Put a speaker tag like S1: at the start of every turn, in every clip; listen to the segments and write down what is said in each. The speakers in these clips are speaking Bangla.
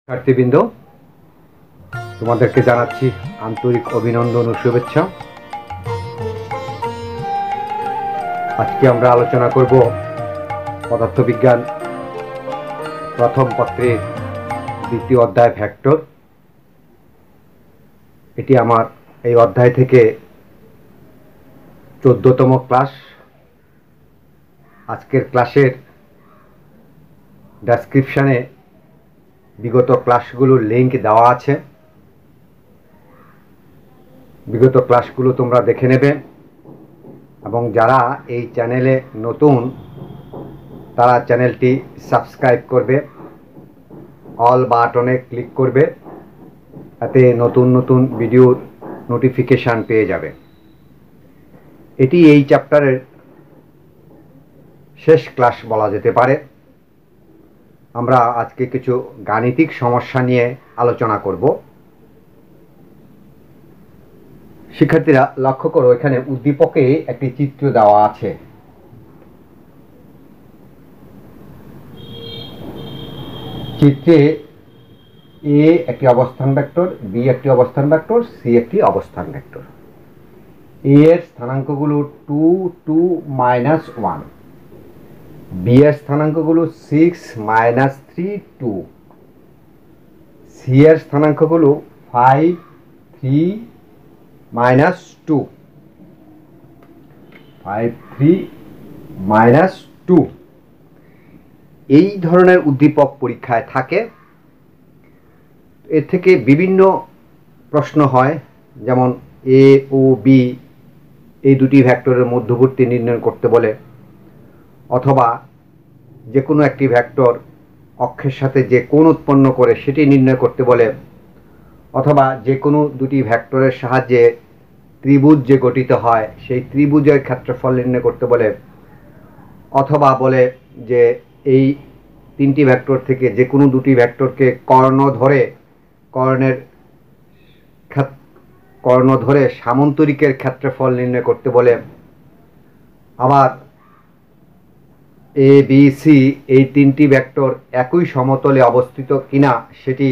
S1: শিক্ষার্থীবৃন্দ, তোমাদেরকে জানাচ্ছি আন্তরিক অভিনন্দন ও শুভেচ্ছা। আজকে আমরা আলোচনা করব পদার্থবিজ্ঞান প্রথম পত্রের দ্বিতীয় অধ্যায় ভেক্টর। এটি আমার এই অধ্যায় থেকে 14তম ক্লাস। আজকের ক্লাসের ডেসক্রিপশানে বিগত ক্লাসগুলোর লিঙ্ক দেওয়া আছে। বিগত ক্লাসগুলো তোমরা দেখে নেবে এবং যারা এই চ্যানেলে নতুন তারা চ্যানেলটি সাবস্ক্রাইব করবে, অল বাটনে ক্লিক করবে, এতে নতুন নতুন ভিডিওর নোটিফিকেশান পেয়ে যাবে। এটি এই চ্যাপ্টারের শেষ ক্লাস বলা যেতে পারে। আমরা আজকে কিছু গাণিতিক সমস্যা নিয়ে আলোচনা করব। শিক্ষার্থীরা লক্ষ্য করো, এখানে উদ্দীপকে একটি চিত্র দেওয়া আছে। চিত্রে এ একটি অবস্থান ভেক্টর, বি একটি অবস্থান ভেক্টর, সি একটি অবস্থান ভেক্টর। এ এর স্থানাঙ্কগুলো 2, 2, -1, বি এর স্থানাঙ্কগুলো 6, -3, 2, সি এর স্থানাঙ্কগুলো 5, 3, -2, 5, 3, -2। এই ধরনের উদ্দীপক পরীক্ষায় থাকে। এর থেকে বিভিন্ন প্রশ্ন হয়, যেমন এ ও বি এই দুটি ভেক্টরের মধ্যবর্তী নির্ণয় করতে বলে, অথবা যে কোনো একটি ভেক্টর অক্ষের সাথে যে কোণ উৎপন্ন করে সেটি নির্ণয় করতে বলে, অথবা যে কোনো দুটি ভেক্টরের সাহায্যে ত্রিভুজ যে গঠিত হয় সেই ত্রিভুজের ক্ষেত্রফল নির্ণয় করতে বলে, অথবা বলে যে এই তিনটি ভেক্টর থেকে যে কোনো দুটি ভেক্টরকে কর্ণ ধরে সামন্তরিকের ক্ষেত্রফল নির্ণয় করতে বলে। আবার এ বি সি এই তিনটি ভেক্টর একই সমতলে অবস্থিত কিনা সেটি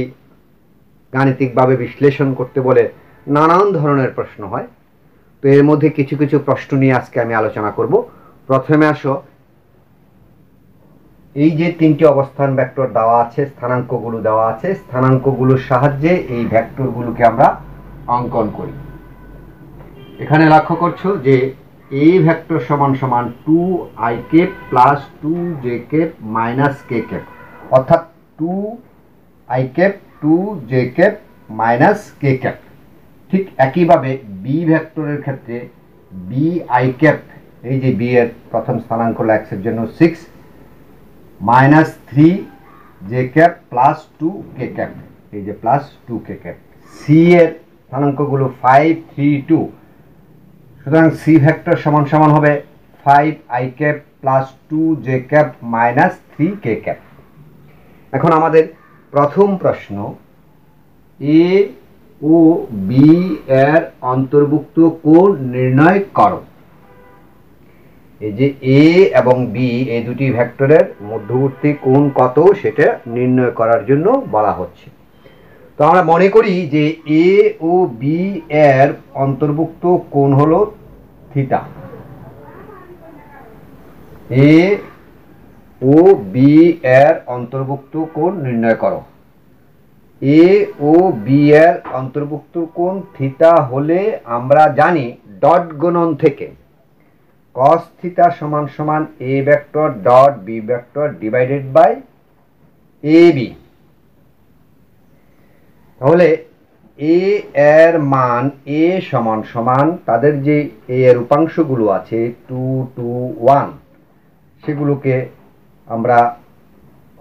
S1: গাণিতিকভাবে বিশ্লেষণ করতে বলে। নানান ধরনের প্রশ্ন হয়। তো এর মধ্যে কিছু কিছু প্রশ্ন নিয়ে আজকে আমি আলোচনা করব। প্রথমে আসো, এই যে তিনটি অবস্থান ভেক্টর দেওয়া আছে, স্থানাঙ্কগুলো দেওয়া আছে, স্থানাঙ্কগুলোর সাহায্যে এই ভেক্টরগুলোকে আমরা অঙ্কন করি। এখানে লক্ষ্য করছো যে এ ভেক্টর সমান সমান 2i cap plus 2j cap minus k cap, অর্থাৎ 2i cap 2j cap minus k cap. ঠিক একইভাবে বি ভেক্টরের ক্ষেত্রে bi ক্যাপ, এই যে বি এর প্রথম স্থানাঙ্ক হলো x এর জন্য 6, -3j cap plus 2k cap, এই যে প্লাস 2k ক্যাপ। সি এর স্থানাঙ্কগুলো 5, 3, 2, সুতরাং সি ভেক্টর সমান সমান হবে 5i cap plus 2j cap minus 3k cap. এখন আমাদের প্রথম প্রশ্ন, এ ও বি এর অন্তর্ভুক্ত কোণ নির্ণয় করো। এই যে এ এবং বি এই দুটি ভেক্টরের মধ্যবর্তী কোণ কত সেটা নির্ণয় করার জন্য বলা হচ্ছে। তো আমরা মনে করি যে এ ও বি এর অন্তর্ভুক্ত কোণ হলো থিটা। এ ও বি এর অন্তর্ভুক্ত কোণ নির্ণয় করো। এ ও বি এর অন্তর্ভুক্ত কোণ থিটা হলে আমরা জানি ডট গুণন থেকে cos থিটা সমান সমান a vector dot b vector divided by ab। তাহলে a এর মান a সমান সমান তাদের যে a এর উপাংশগুলো আছে 2, 2, 1, সেগুলোকে আমরা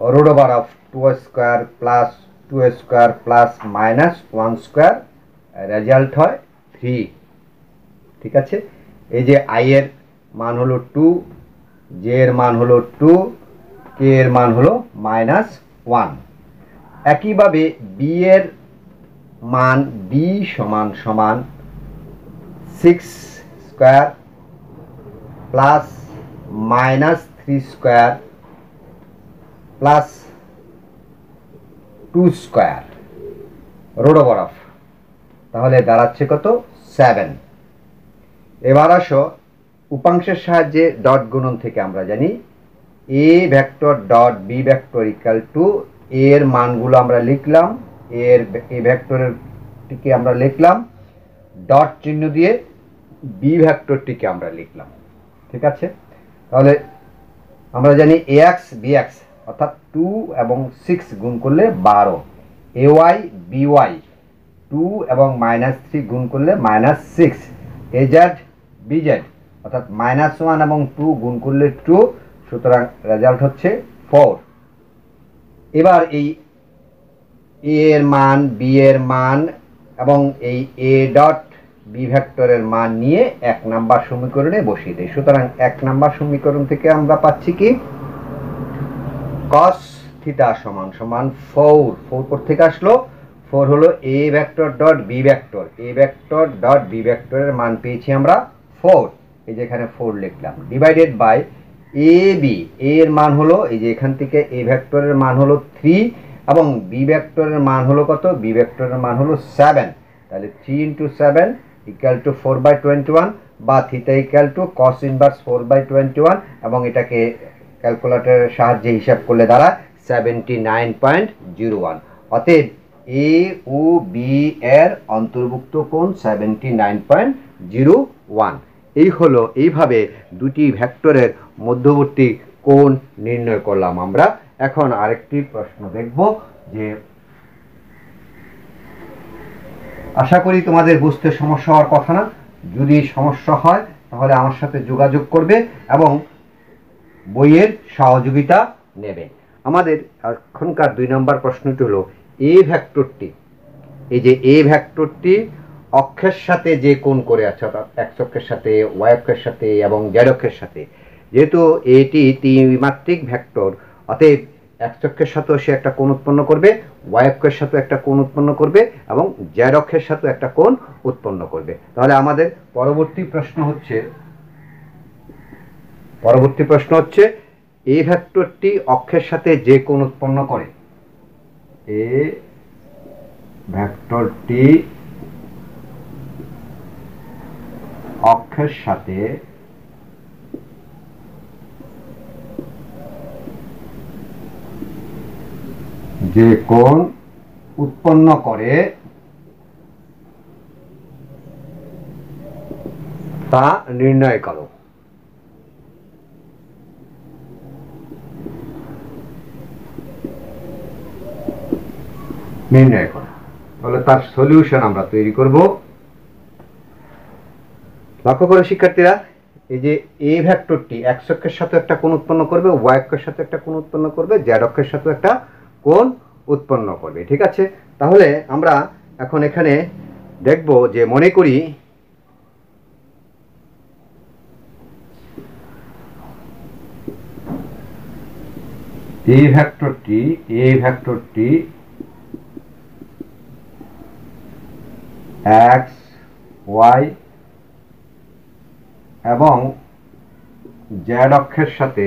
S1: root over of 2 square plus 2 square plus minus 1 square, result হয় 3। ঠিক আছে, এই যে i এর মান হলো 2, j এর মান হলো 2, k এর মান হলো -1। একইভাবে b এর মান b সমান সমান 6 square plus -3 square plus 2 square root over of, তাহলে দাঁড়াচ্ছে কত 7। এবার আসো উপাংশের সাহায্যে ডট গুণন থেকে আমরা জানি A vector dot B vector equal to এর মানগুলো আমরা লিখলাম, এ ভেক্টরটিকে আমরা লিখলাম ডট চিহ্ন দিয়ে, বি ভেক্টরটিকে আমরা লিখলাম। ঠিক আছে, তাহলে আমরা জানি এ এক্স বি এক্স অর্থাৎ 2 এবং 6 গুণ করলে 12, এ ওয়াই বি ওয়াই 2 এবং -3 গুণ করলে -6, এ জেড বি জেড অর্থাৎ -1 এবং 2 গুণ করলে 2, সুতরাং রেজাল্ট হচ্ছে 4। এবার এই এ এর মান, বি এর মান এবং এই এ ডট বি ভেক্টরের মান নিয়ে 1 নাম্বার সমীকরণে বসিয়ে দেই। সুতরাং 1 নাম্বার সমীকরণ থেকে আমরা পাচ্ছি কি cos থিটা সমান সমান 4 থেকে আসলো 4 হলো A vector dot B vector, A vector dot B ভেক্টরের মান পেয়েছি আমরা 4, এই যে এখানে 4 লিখলাম, ডিভাইডেড বাই এ বি, এর মান হলো এই যে এখান থেকে এ ভেক্টরের মান হলো 3 এবং বি ভেক্টরের মান হলো কত, বি ভেক্টরের মান হলো 7, তাহলে 3 × 7 ইকুয়াল টু 4/21 বা theta equal to cos inverse 4/21 এবং এটাকে ক্যালকুলেটরের সাহায্যে হিসাব করলে দাঁড়ায় 79.01। অতএব এ ও বি এর অন্তর্ভুক্ত কোণ 79.01। এই হলো, এইভাবে দুটি ভেক্টরের মধ্যবর্তী কোণ নির্ণয় করলাম আমরা। এখন আরেকটি প্রশ্ন দেখব, যে আশা করি তোমাদের বুঝতে সমস্যা হওয়ার কথা না। যদি সমস্যা হয় তাহলে আমার সাথে যোগাযোগ করবে এবং বইয়ের সহযোগিতা নেবে। আমাদের এখনকার 2 নম্বর প্রশ্নটি হলো এ ভেক্টরটি, এই যে এ ভেক্টরটি অক্ষের সাথে যে কোণ করে আছে অর্থাৎ এক্স অক্ষের সাথে, ওয়াই অক্ষের সাথে এবং জেড অক্ষের সাথে, যেহেতু এটি ত্রিমাত্রিক ভেক্টর অতএব এক্স অক্ষের সাথেও সে একটা কোণ উৎপন্ন করবে, ওয়াই অক্ষের সাথে একটা কোণ উৎপন্ন করবে এবং জেড অক্ষের সাথে একটা কোণ উৎপন্ন করবে। তাহলে আমাদের পরবর্তী প্রশ্ন হচ্ছে এই ভেক্টরটি অক্ষের সাথে যে কোণ উৎপন্ন করে, এ ভেক্টরটি অক্ষের সাথে যে কোণ উৎপন্ন করে তা নির্ণয় করো। নির্ণয় করা, তাহলে তার সলিউশন আমরা তৈরি করব। লক্ষ্য করে শিক্ষার্থীরা, এই যে এ ভেক্টরটি এক্স অক্ষের সাথে একটা কোণ উৎপন্ন করবে, ওয়াই অক্ষের সাথে একটা কোণ উৎপন্ন করবে, জেড অক্ষের সাথে একটা কোণ উৎপন্ন করবে। ঠিক আছে, তাহলে আমরা এখন এখানে দেখব যে মনে করি এ ভেক্টরটি এক্স ওয়াই এবং জেড অক্ষের সাথে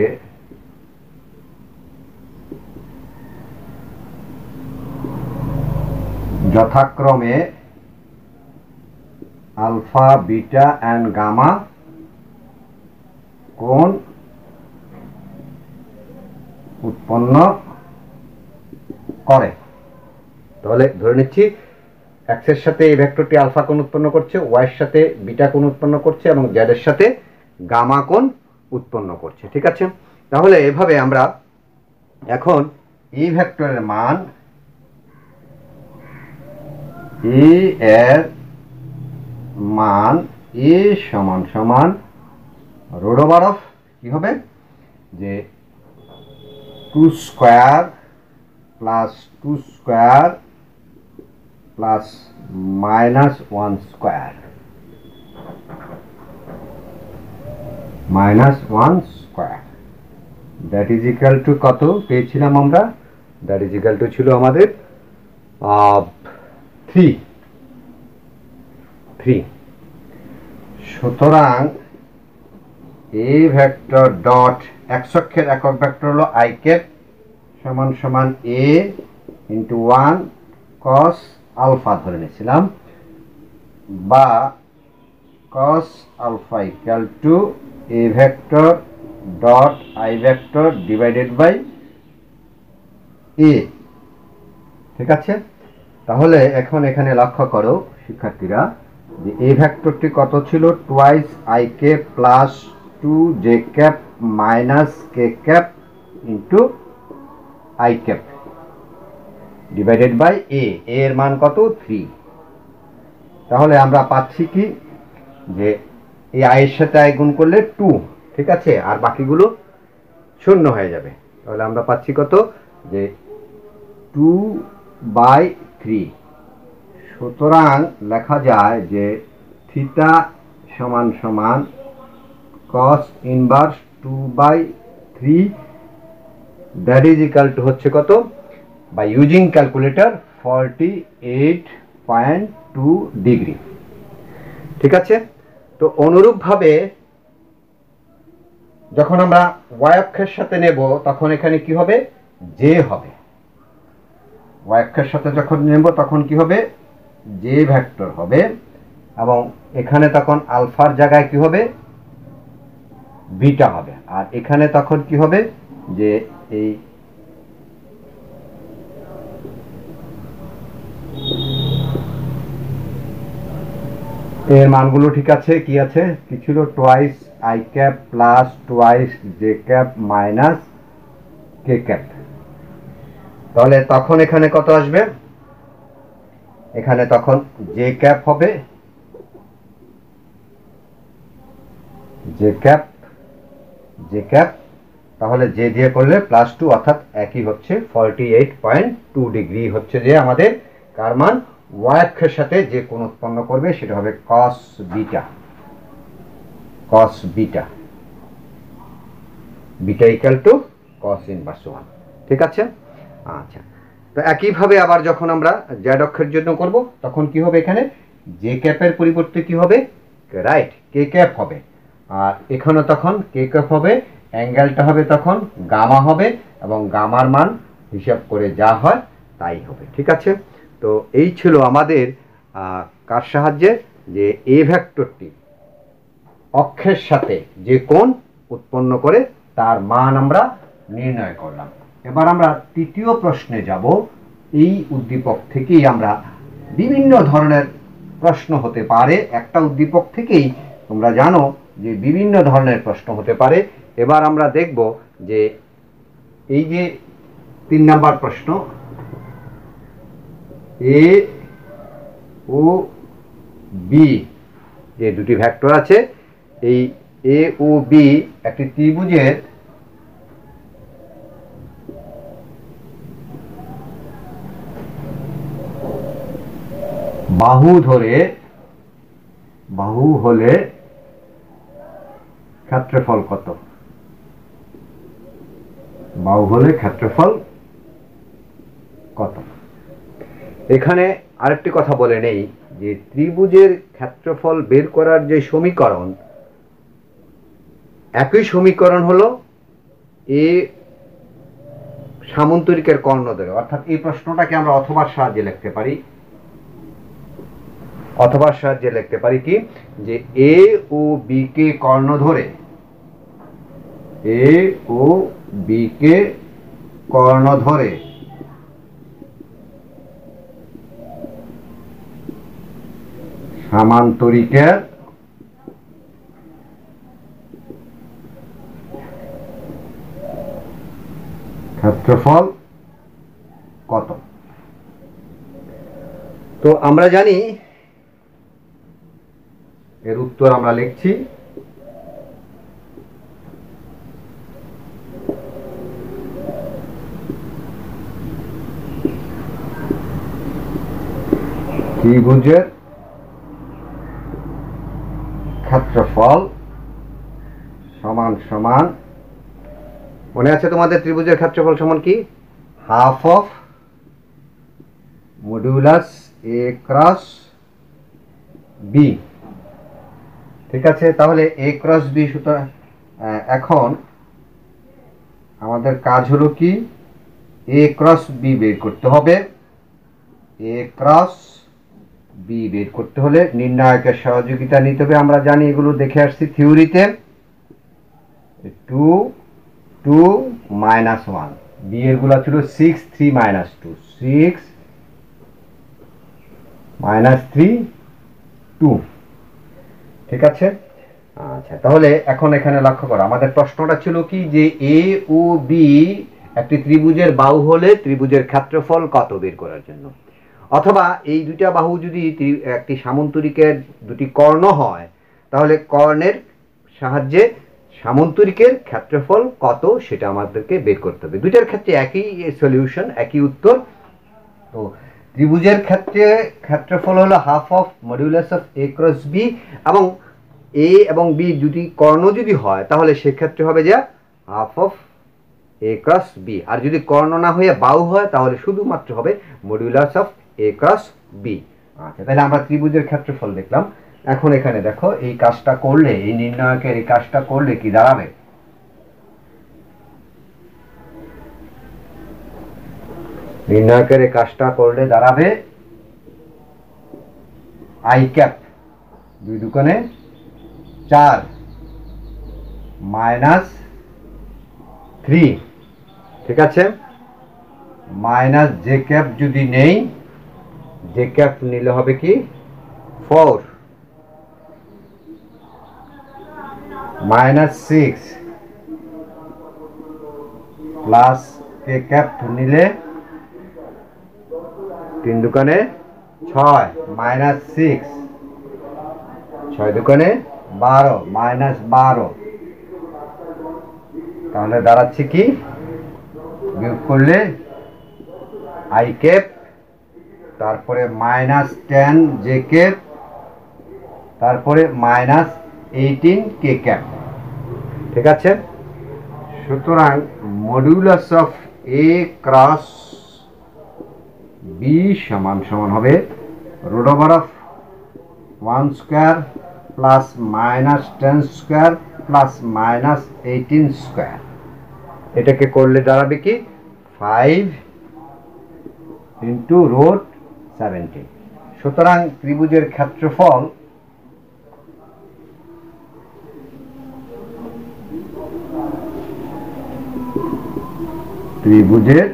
S1: যথাক্রমে আলফা, বিটা এন্ড গামা কোণ উৎপন্ন করে। তাহলে ধরে নিচ্ছি এক্স এর সাথে এই ভেক্টরটি আলফা কোণ উৎপন্ন করছে, ওয়াই এর সাথে বিটা কোণ উৎপন্ন করছে এবং জেড এর সাথে গামা কোণ উৎপন্ন করছে। ঠিক আছে, তাহলে এভাবে আমরা এখন এই ভেক্টরের মান, এ এর মান এ সমান সমান রুট ওভার অফ কি হবে, যে 2 square plus 2 square plus -1 square that is equal to কত পেয়েছিলাম আমরা, দ্যাট ইজ ইকুয়াল টু ছিল আমাদের 3। সুতরাং এ ভেক্টর ডট এক্স অক্ষের একক ভেক্টর হলো আই ক্যাপ সমান সমান এ ইন্টু 1 cos আলফা ধরে নিয়েছিলাম, বা cos alpha equal to A vector dot I vector divided by A. ঠিক আছে, তাহলে এখন এখানে লক্ষ্য করো শিক্ষার্থীরা যে এ ভেক্টরটি কত ছিল, twice I cap plus 2 J cap minus K cap into I cap divided by A. এর মান কত, 3। তাহলে আমরা পাচ্ছি কি যে এই আয়ের সাথে আই গুণ করলে 2, ঠিক আছে, আর বাকিগুলো শূন্য হয়ে যাবে। তাহলে আমরা পাচ্ছি কত, যে 2/3। সুতরাং লেখা যায় যে থিটা সমান সমান cos inverse 2/3, that is equal to হচ্ছে কত, বাই ইউজিং ক্যালকুলেটর 48.2 ডিগ্রি। ঠিক আছে, তো অনুরূপভাবে যখন আমরা ওয়াই অক্ষের সাথে নেব তখন এখানে কি হবে, জে হবে। ওয়াই অক্ষের সাথে যখন নেব তখন কি হবে, জে ভেক্টর হবে, এবং এখানে তখন আলফার জায়গায় কি হবে, বিটা হবে। আর এখানে তখন কি হবে, যে এই এর মানগুলো ঠিক আছে, কি আছে, কি ছিল, twice I cap plus twice J cap minus K cap. তাহলে তখন এখানে কত আসবে, এখানে তখন জে ক্যাপ হবে, জে ক্যাপ জে ক্যাপ, তাহলে জে দিয়ে করলে +2, অর্থাৎ একই হচ্ছে 48.2 ডিগ্রি হচ্ছে যে আমাদের কার মান, ওয়াই অক্ষের সাথে যে কোণ উৎপন্ন করবে সেটা হবে cos beta, cos beta, beta equal to cos inverse 1। ঠিক আছে, আচ্ছা। তো একইভাবে আবার যখন আমরা জেড অক্ষের জন্য করব তখন কি হবে, এখানে জে ক্যাপের পরিবর্তে কি হবে, রাইট, কে ক্যাপ হবে। আর এখানে তখন কে ক্যাপ হবে, অ্যাঙ্গেলটা হবে তখন গামা হবে, এবং গামার মান হিসাব করে যা হয় তাই হবে। ঠিক আছে, তো এই ছিল আমাদের কার সাহায্যে, যে এ ভেক্টরটি অক্ষের সাথে যে কোণ উৎপন্ন করে তার মান আমরা নির্ণয় করলাম। এবার আমরা তৃতীয় প্রশ্নে যাব। এই উদ্দীপক থেকেই আমরা বিভিন্ন ধরনের প্রশ্ন হতে পারে, একটা উদ্দীপক থেকেই তোমরা জানো যে বিভিন্ন ধরনের প্রশ্ন হতে পারে। এবার আমরা দেখব যে এই যে 3 নাম্বার প্রশ্ন, এ ও বি যে দুটি ভেক্টর আছে, এই এ ও বি একটি ত্রিভুজের বাহু হলে ক্ষেত্রফল কত, বাহু হলে ক্ষেত্রফল কত। এখানে আরেকটি কথা বলে নেই যে ত্রিভুজের ক্ষেত্রফল বের করার যে সমীকরণ, একই সমীকরণ হলো এ সামন্তরিকের কর্ণ ধরে। অর্থাৎ এই প্রশ্নটাকে আমরা অথবার সাহায্যে লিখতে পারি, অথবার সাহায্যে লিখতে পারি কি, যে এ ও বি কে কর্ণ ধরে, এ ও বি কে কর্ণ ধরে সামান্তরিকের ক্ষেত্রফল কত। তো আমরা জানি এর উত্তর আমরা লিখছি, ত্রিভুজের ক্ষেত্রফল সমান সমান, মনে আছে তোমাদের ত্রিভুজের ক্ষেত্রফল সমান কি, half of modulus A cross B. ঠিক আছে, তাহলে এ ক্রস বি। সুতরাং এখন আমাদের কাজ হলো কি, এ ক্রস বি বের করতে হবে। এ ক্রস বি বের করতে হলে নির্ণায়কের সহযোগিতা নিতে হবে। আমরা জানি, এগুলো দেখে আসছি থিওরিতে। 2 2 -1, বি এর গুলা ছিল 6 3 -2, 6 -3 2। ঠিক আছে। আচ্ছা, তাহলে এখন এখানে লক্ষ্য করো, আমাদের প্রশ্নটা ছিল কি যে এ ও বি একটি ত্রিভুজের বাহু হলে ত্রিভুজের ক্ষেত্রফল কত বের করার জন্য। অথবা এই দুইটা বাহু যদি একটি সামন্তরিকের দুটি কর্ণ হয়, তাহলে কর্ণের সাহায্যে সামন্তরিকের ক্ষেত্রফল কত সেটা আমাদেরকে বের করতে হবে। দুইটার ক্ষেত্রে একই সলিউশন, একই উত্তর। তো ত্রিভুজের ক্ষেত্রে ক্ষেত্রফল হলো half of modulus of A cross B, এবং এ এবং বি দুটি কর্ণ যদি হয় তাহলে সেক্ষেত্রে হবে যে half of A cross B. আর যদি কর্ণ না হয়ে বাহু হয় তাহলে শুধুমাত্র হবে modulus of A cross B. আচ্ছা, তাহলে আমরা ত্রিভুজের ক্ষেত্রফল দেখলাম। এখন এখানে দেখো, এই কাজটা করলে, এই নির্ণায়কের এই কাজটা করলে কি দাঁড়াবে? নির্ণায়কের এই কাজটা করলে দাঁড়াবে আই ক্যাপ 2 দুগুণে 4 -3। ঠিক আছে। মাইনাস জে ক্যাপ যদি নেই, জে ক্যাপ নিলে হবে কি 4 -6 প্লাস কে ক্যাপ নিলে 3 দুগুণে 6 -6, 6 দুগুণে 12 -12। তাহলে দাঁড়াচ্ছে কি, বিয়োগ করলে আই ক্যাপ, তারপরে -10 জে ক্যাপ, তারপরে -18 কে ক্যাপ। ঠিক আছে। সুতরাং modulus of A cross B সমান সমান হবে root over of 1 square plus -10 square plus -18 square. এটাকে করলে দাঁড়াবে কি 5 ইন্টু রুট 17। সুতরাং ত্রিভুজের ক্ষেত্রফল ত্রিভুজের,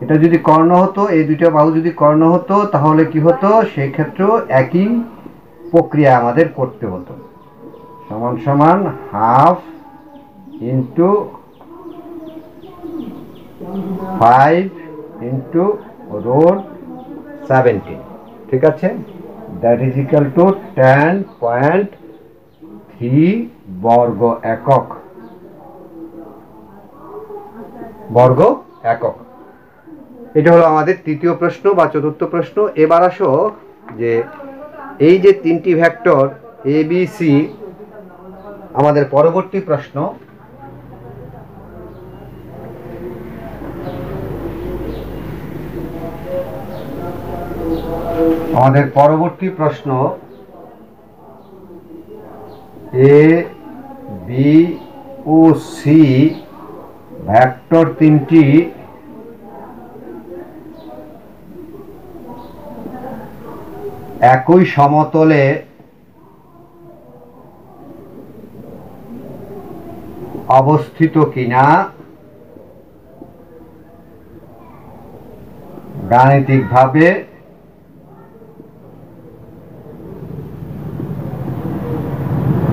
S1: এটা যদি কর্ণ হতো, এই দুইটা বাহু যদি কর্ণ হতো তাহলে কি হতো, সেই ক্ষেত্রেও একই প্রক্রিয়া আমাদের করতে হতো। সমান সমান হাফ ইন্টু 5 ইন্টু রুট 17। ঠিক আছে। দ্যাট ইজ ইকুয়াল টু 10.3 বর্গ একক। বর্গ একক। এটা হলো আমাদের তৃতীয় প্রশ্ন বা চতুর্থ প্রশ্ন। এবার আসো যে এই যে তিনটি ভেক্টর এ বি সি, আমাদের পরবর্তী প্রশ্ন, আমাদের পরবর্তী প্রশ্ন A B O C vector তিনটি একই সমতলে অবস্থিত কিনা গাণিতিকভাবে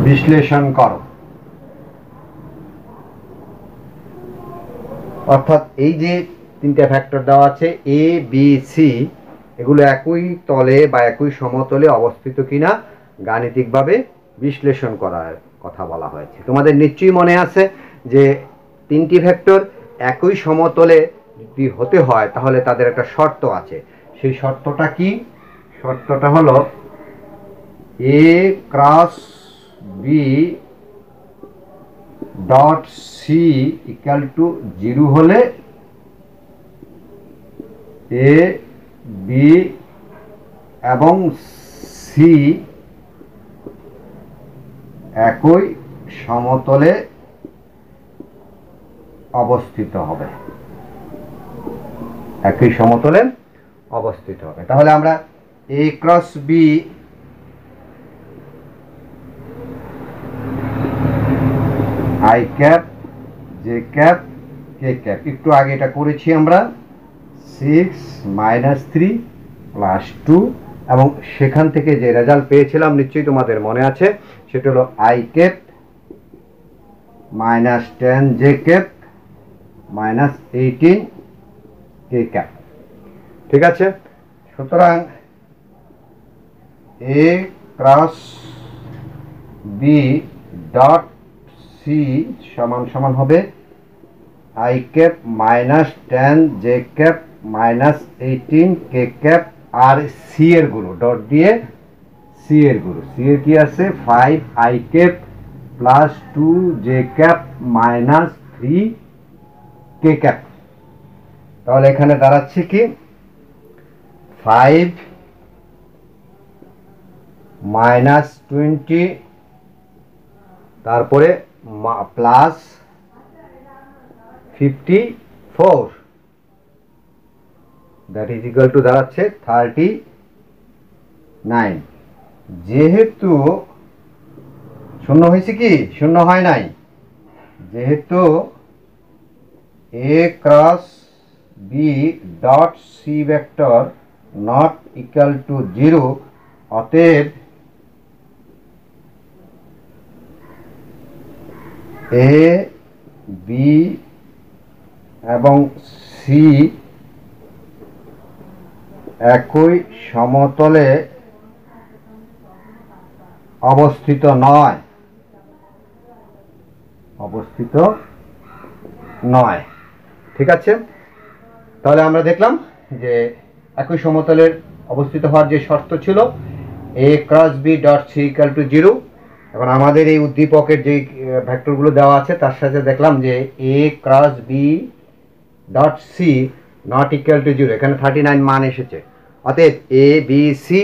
S1: বিশ্লেষণ করো। অর্থাৎ এই যে তিনটা ভেক্টর দেওয়া আছে এ বি সি, এগুলো একই তলে বা একই সমতলে অবস্থিত কিনা গাণিতিকভাবে বিশ্লেষণ করার কথা বলা হয়েছে। তোমাদের নিশ্চয়ই মনে আছে যে তিনটি ভেক্টর একই সমতলে যদি হতে হয় তাহলে তাদের একটা শর্ত আছে। সেই শর্তটা কি? শর্তটা হলো A cross B dot C equal to 0 হলে এ বি এবং সি একই সমতলে অবস্থিত হবে। একই সমতলে অবস্থিত হবে। তাহলে আমরা A cross B I cap J cap K cap, একটু আগে এটা করেছি আমরা, 6 - 3 + 2, এবং সেখান থেকে যে রেজাল্ট পেয়েছিলাম নিশ্চয়ই তোমাদের মনে আছে, সেটা হলো I cap -10 J cap -18 K cap. ঠিক আছে, সুতরাং A cross B dot C সমান সমান হবে I cap -10 J cap -18 K cap, আর সি এর গুলো ডট দিয়ে সি এর গুলো, সি এর কি আছে 5 I cap +2 J cap -3 K cap. তাহলে এখানে দাঁড়াচ্ছে কি 5 -20 তারপরে +54, দ্যাট ইজ ইকুয়াল টু দাঁড়াচ্ছে 39। যেহেতু শূন্য হয়েছে কি, শূন্য হয় নাই, যেহেতু A cross B dot C vector not equal to 0, অতএব এ বি এবং সি একই সমতলে অবস্থিত নয়, অবস্থিত নয়। ঠিক আছে, তাহলে আমরা দেখলাম যে একই সমতলের অবস্থিত হওয়ার যে শর্ত ছিল A cross B dot C equal to 0, এখন আমাদের এই উদ্দীপকের যে ভেক্টরগুলো দেওয়া আছে তার সাথে দেখলাম যে A cross B dot C not equal to 0, এখানে 39 মান এসেছে, অতএব এ বি সি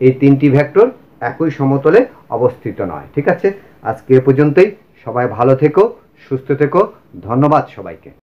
S1: এই তিনটি ভেক্টর একই সমতলে অবস্থিত নয়। ঠিক আছে, আজকে এ পর্যন্তই। সবাই ভালো থেকো, সুস্থ থেকো, ধন্যবাদ সবাইকে।